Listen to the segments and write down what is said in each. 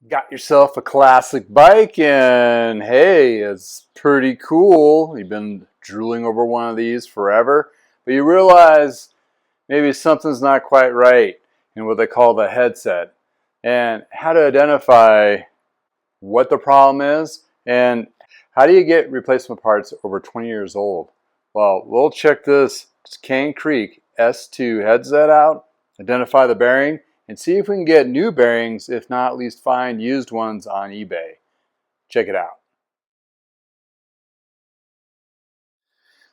Got yourself a classic bike and hey, it's pretty cool. You've been drooling over one of these forever, but you realize maybe something's not quite right in what they call the headset and how to identify what the problem is and how do you get replacement parts over 20 years old. Well, we'll check this Cane Creek S2 headset out, identify the bearing, and see if we can get new bearings, if not at least find used ones on eBay. Check it out.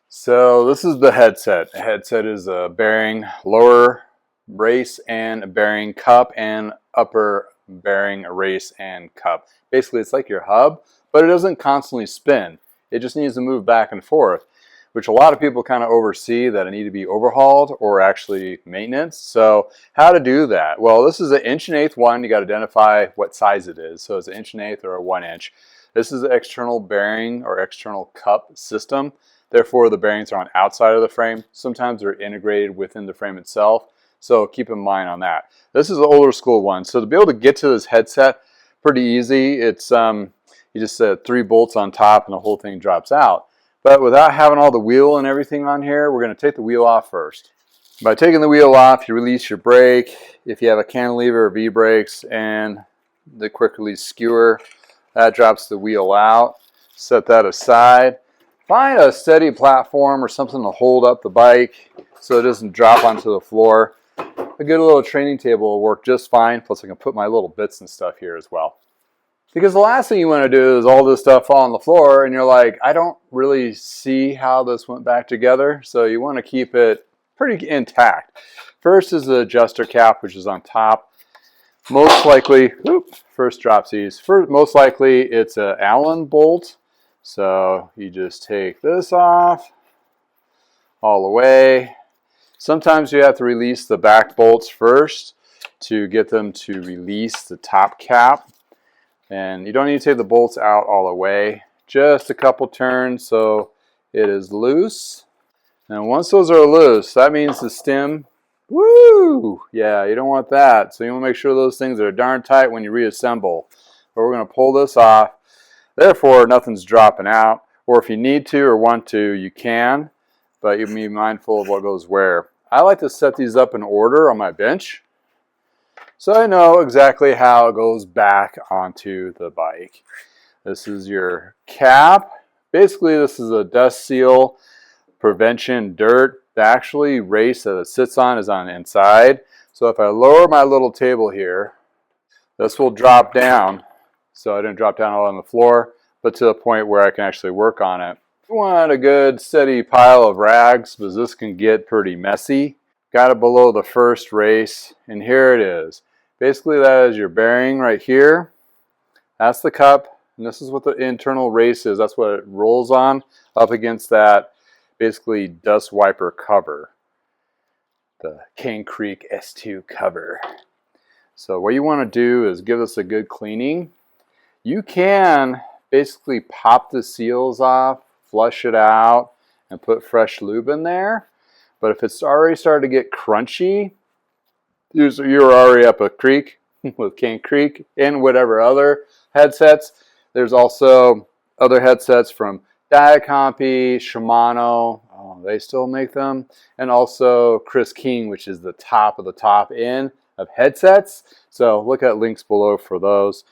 So this is the headset. The headset is a bearing lower race and a bearing cup and upper bearing race and cup. Basically, it's like your hub, but it doesn't constantly spin. It just needs to move back and forth, which a lot of people kind of oversee that it need to be overhauled or actually maintenance. So how to do that? Well, this is an 1/8" one. You got to identify what size it is. So it's an 1/8" or a 1". This is the external bearing or external cup system. Therefore, the bearings are on outside of the frame. Sometimes they're integrated within the frame itself. So keep in mind on that. This is the older school one. So to be able to get to this headset, pretty easy. It's you just set 3 bolts on top and the whole thing drops out. But without having all the wheel and everything on here, we're going to take the wheel off first. By taking the wheel off, you release your brake. If you have a cantilever or V-brakes and the quick release skewer, that drops the wheel out. Set that aside. Find a steady platform or something to hold up the bike so it doesn't drop onto the floor. A good little training table will work just fine. Plus I can put my little bits and stuff here as well. Because the last thing you want to do is all this stuff fall on the floor and you're like, I don't really see how this went back together. So you want to keep it pretty intact. First is the adjuster cap, which is on top. Most likely, first dropsies. Most likely it's an Allen bolt. So you just take this off all the way. Sometimes you have to release the back bolts first to get them to release the top cap. And you don't need to take the bolts out all the way. Just a couple turns so it is loose. And once those are loose, that means the stem, yeah, you don't want that. So you want to make sure those things are darn tight when you reassemble. But we're going to pull this off. Therefore, nothing's dropping out. Or if you need to or want to, you can. But you can be mindful of what goes where. I like to set these up in order on my bench, so I know exactly how it goes back onto the bike. This is your cap. Basically, this is a dust seal prevention dirt. The actually race that it sits on is on the inside. So if I lower my little table here, this will drop down. So I didn't drop down all on the floor, but to the point where I can actually work on it. You want a good steady pile of rags because this can get pretty messy. Got it below the first race, and here it is. Basically, that is your bearing right here. That's the cup, and this is what the internal race is. That's what it rolls on up against that basically dust wiper cover, the Cane Creek S2 cover. So what you want to do is give this a good cleaning. You can basically pop the seals off, flush it out, and put fresh lube in there. But if it's already started to get crunchy, you're already up a creek with Cane Creek and whatever other headsets. There's also other headsets from Diacompi, Shimano, they still make them, and also Chris King, which is the top of the top end of headsets. So look at links below for those.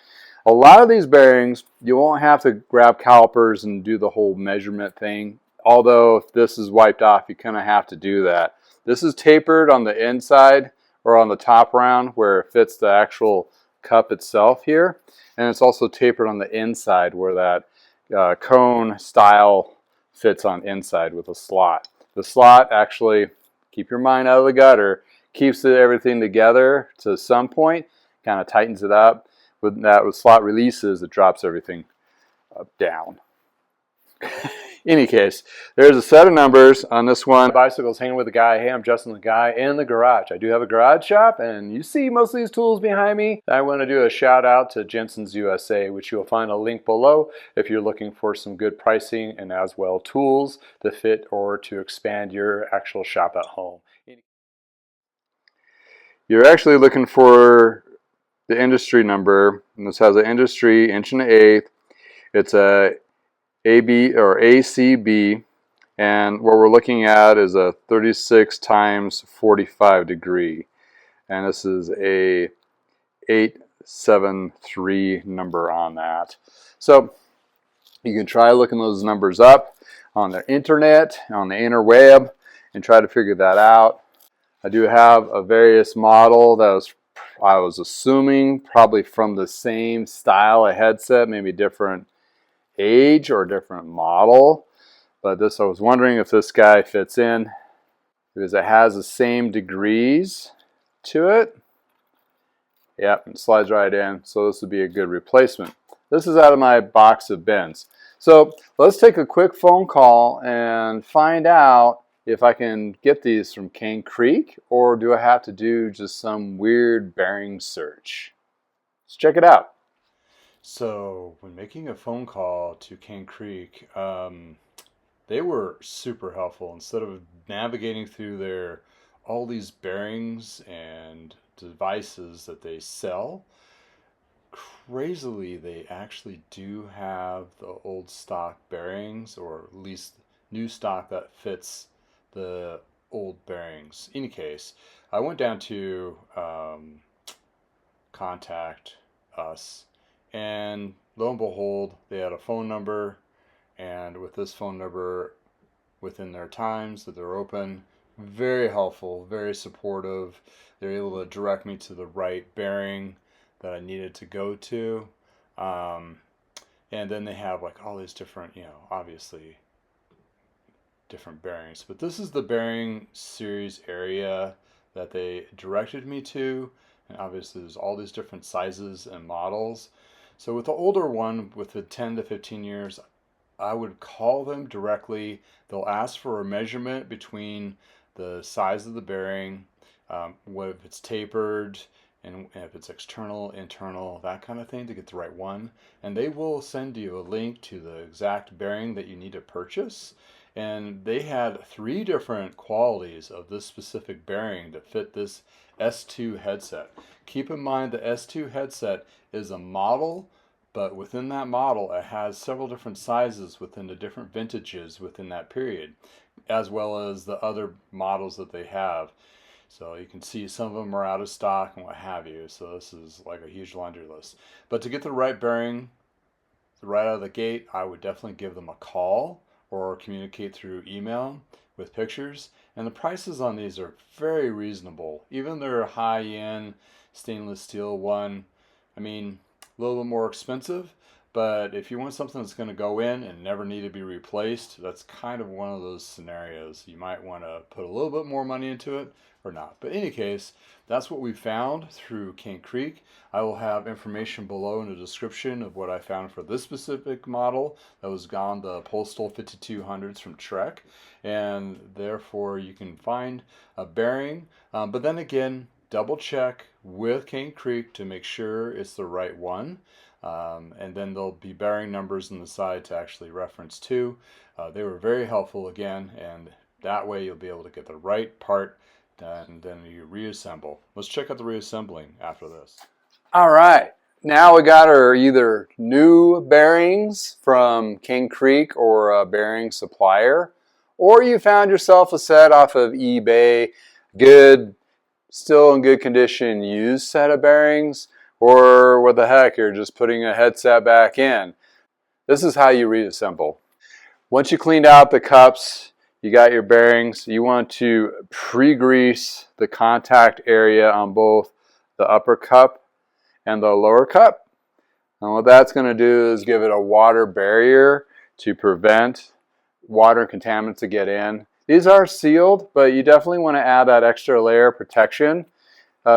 A lot of these bearings, you won't have to grab calipers and do the whole measurement thing. Although if this is wiped off, you kind of have to do that. This is tapered on the inside or on the top round where it fits the actual cup itself here. And it's also tapered on the inside where that cone style fits on inside with a slot. The slot actually, keep your mind out of the gutter, keeps everything together to some point, kind of tightens it up. With slot releases, it drops everything down. Any case, there's a set of numbers on this one. Bicycles hanging with the guy. Hey, I'm Justin, the guy in the garage. I do have a garage shop, and you see most of these tools behind me. I want to do a shout out to Jensen's USA, which you'll find a link below if you're looking for some good pricing and as well tools to fit or to expand your actual shop at home. You're actually looking for the industry number, and this has an industry inch and an eighth. It's a AB or ACB, and what we're looking at is a 36 times 45 degree, and this is a 873 number on that. So you can try looking those numbers up on the internet, on the interweb, and try to figure that out. I do have a various model that I was assuming probably from the same style of headset, maybe different age or different model. But I was wondering if this guy fits in because it has the same degrees to it. Yep, it slides right in, so this would be a good replacement. This is out of my box of bins. So let's take a quick phone call and find out if I can get these from Cane Creek, or do I have to do just some weird bearing search? Let's check it out. So when making a phone call to Cane Creek, they were super helpful. Instead of navigating through all these bearings and devices that they sell, crazily they actually do have the old stock bearings, or at least new stock that fits the old bearings. In any case, I went down to contact us, and lo and behold, they had a phone number, and with this phone number, within their times that they're open, very helpful, very supportive. They're able to direct me to the right bearing that I needed to go to. And then they have like all these different, obviously different bearings. But this is the bearing series area that they directed me to. And obviously there's all these different sizes and models. So with the older one, with the 10 to 15 years, I would call them directly. They'll ask for a measurement between the size of the bearing, what if it's tapered, and if it's external, internal, that kind of thing, to get the right one. And they will send you a link to the exact bearing that you need to purchase. And they had 3 different qualities of this specific bearing to fit this S2 headset. Keep in mind the S2 headset is a model, but within that model it has several different sizes within the different vintages within that period, as well as the other models that they have. So you can see some of them are out of stock and what have you. So this is like a huge laundry list. But to get the right bearing right out of the gate, I would definitely give them a call or communicate through email with pictures. And the prices on these are very reasonable. Even their high-end stainless steel one, I mean, a little bit more expensive, but if you want something that's going to go in and never need to be replaced, that's kind of one of those scenarios. You might want to put a little bit more money into it or not. But in any case, that's what we found through Cane Creek. I will have information below in the description of what I found for this specific model that was gone, the Postal 5200s from Trek, and therefore you can find a bearing. But then again, double check with Cane Creek to make sure it's the right one. And then there'll be bearing numbers on the side to actually reference to. They were very helpful again, and that way you'll be able to get the right part, and then you reassemble. Let's check out the reassembling after this. All right, now we got our either new bearings from Cane Creek or a bearing supplier, or you found yourself a set off of eBay, still in good condition used set of bearings, or what the heck, you're just putting a headset back in. This is how you reassemble. Once you cleaned out the cups, you got your bearings, you want to pre-grease the contact area on both the upper cup and the lower cup. And what that's going to do is give it a water barrier to prevent water and contaminants to get in. These are sealed, but you definitely want to add that extra layer of protection.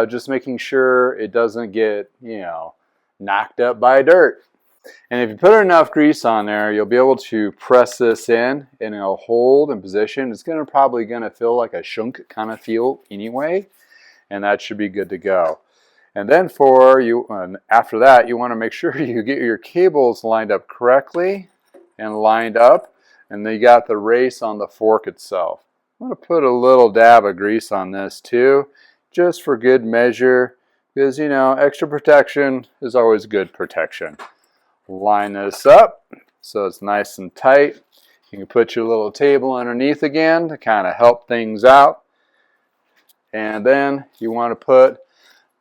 Just making sure it doesn't get, knocked up by dirt. And if you put enough grease on there, you'll be able to press this in and it'll hold in position. It's probably going to feel like a shunk kind of feel anyway, and that should be good to go. And then after that, you want to make sure you get your cables lined up correctly and lined up, and then you got the race on the fork itself. I'm going to put a little dab of grease on this too, just for good measure, because, you know, extra protection is always good protection. Line this up so it's nice and tight. You can put your little table underneath again to kind of help things out. And then you want to put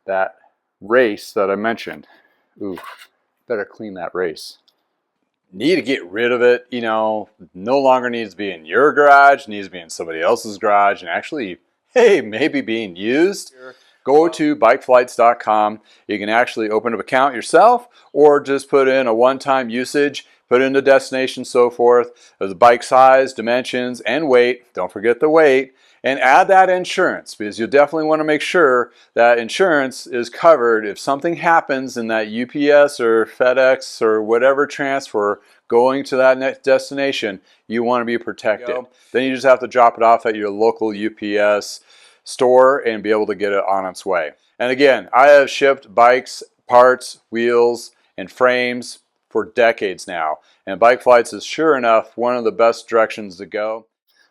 that race that I mentioned. Ooh, better clean that race. Need to get rid of it, you know, no longer needs to be in your garage, needs to be in somebody else's garage, and actually, hey, maybe being used. Go to bikeflights.com. You can actually open an account yourself or just put in a one-time usage, put in the destination, so forth, the bike size, dimensions, and weight. Don't forget the weight. And add that insurance, because you'll definitely want to make sure that insurance is covered if something happens in that UPS or FedEx or whatever transfer going to that next destination. You want to be protected. Then you just have to drop it off at your local UPS store and be able to get it on its way. And again, I have shipped bikes, parts, wheels, and frames for decades now. And Bike Flights is sure enough one of the best directions to go.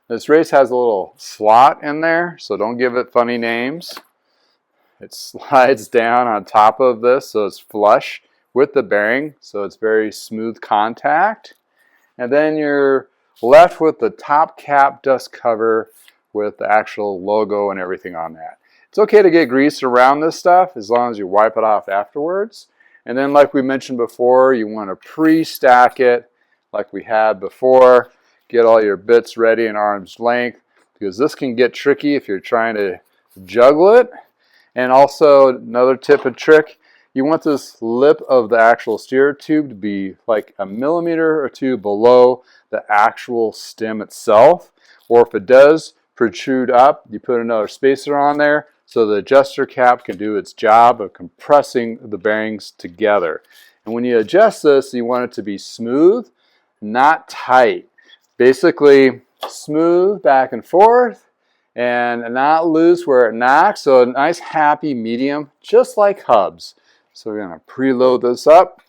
This race has a little slot in there, so don't give it funny names. It slides down on top of this, so it's flush with the bearing, so it's very smooth contact. And then you're left with the top cap dust cover with the actual logo and everything on that. It's okay to get grease around this stuff as long as you wipe it off afterwards. And then, like we mentioned before, you want to pre-stack it like we had before. Get all your bits ready in arm's length, because this can get tricky if you're trying to juggle it. And also, another tip and trick, you want this lip of the actual steer tube to be like a millimeter or two below the actual stem itself. Or if it does protrude up, you put another spacer on there so the adjuster cap can do its job of compressing the bearings together. And when you adjust this, you want it to be smooth, not tight. Basically smooth back and forth and not loose where it knocks. So a nice happy medium, just like hubs. So we're going to preload this up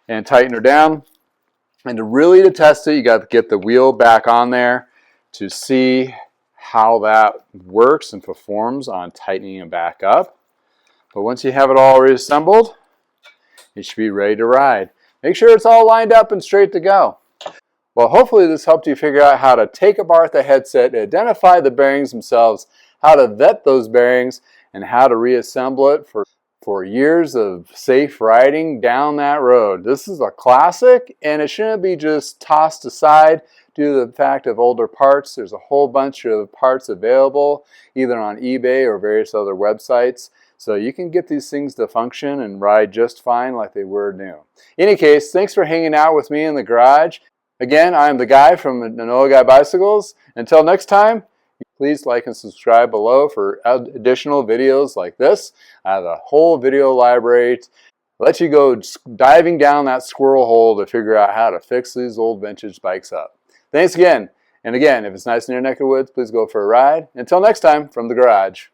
and tighten her down. And to test it, you got to get the wheel back on there to see how that works and performs on tightening it back up. But once you have it all reassembled, you should be ready to ride. Make sure it's all lined up and straight to go. Well, hopefully this helped you figure out how to take apart the headset, identify the bearings themselves, how to vet those bearings, and how to reassemble it for years of safe riding down that road. This is a classic, and it shouldn't be just tossed aside due to the fact of older parts. There's a whole bunch of parts available, either on eBay or various other websites. So you can get these things to function and ride just fine like they were new. In any case, thanks for hanging out with me in the garage. Again, I'm the guy from Noah Guy Bicycles. Until next time, please like and subscribe below for additional videos like this. I have a whole video library to let you go diving down that squirrel hole to figure out how to fix these old vintage bikes up. Thanks again. And again, if it's nice in your neck of the woods, please go for a ride. Until next time, from the garage.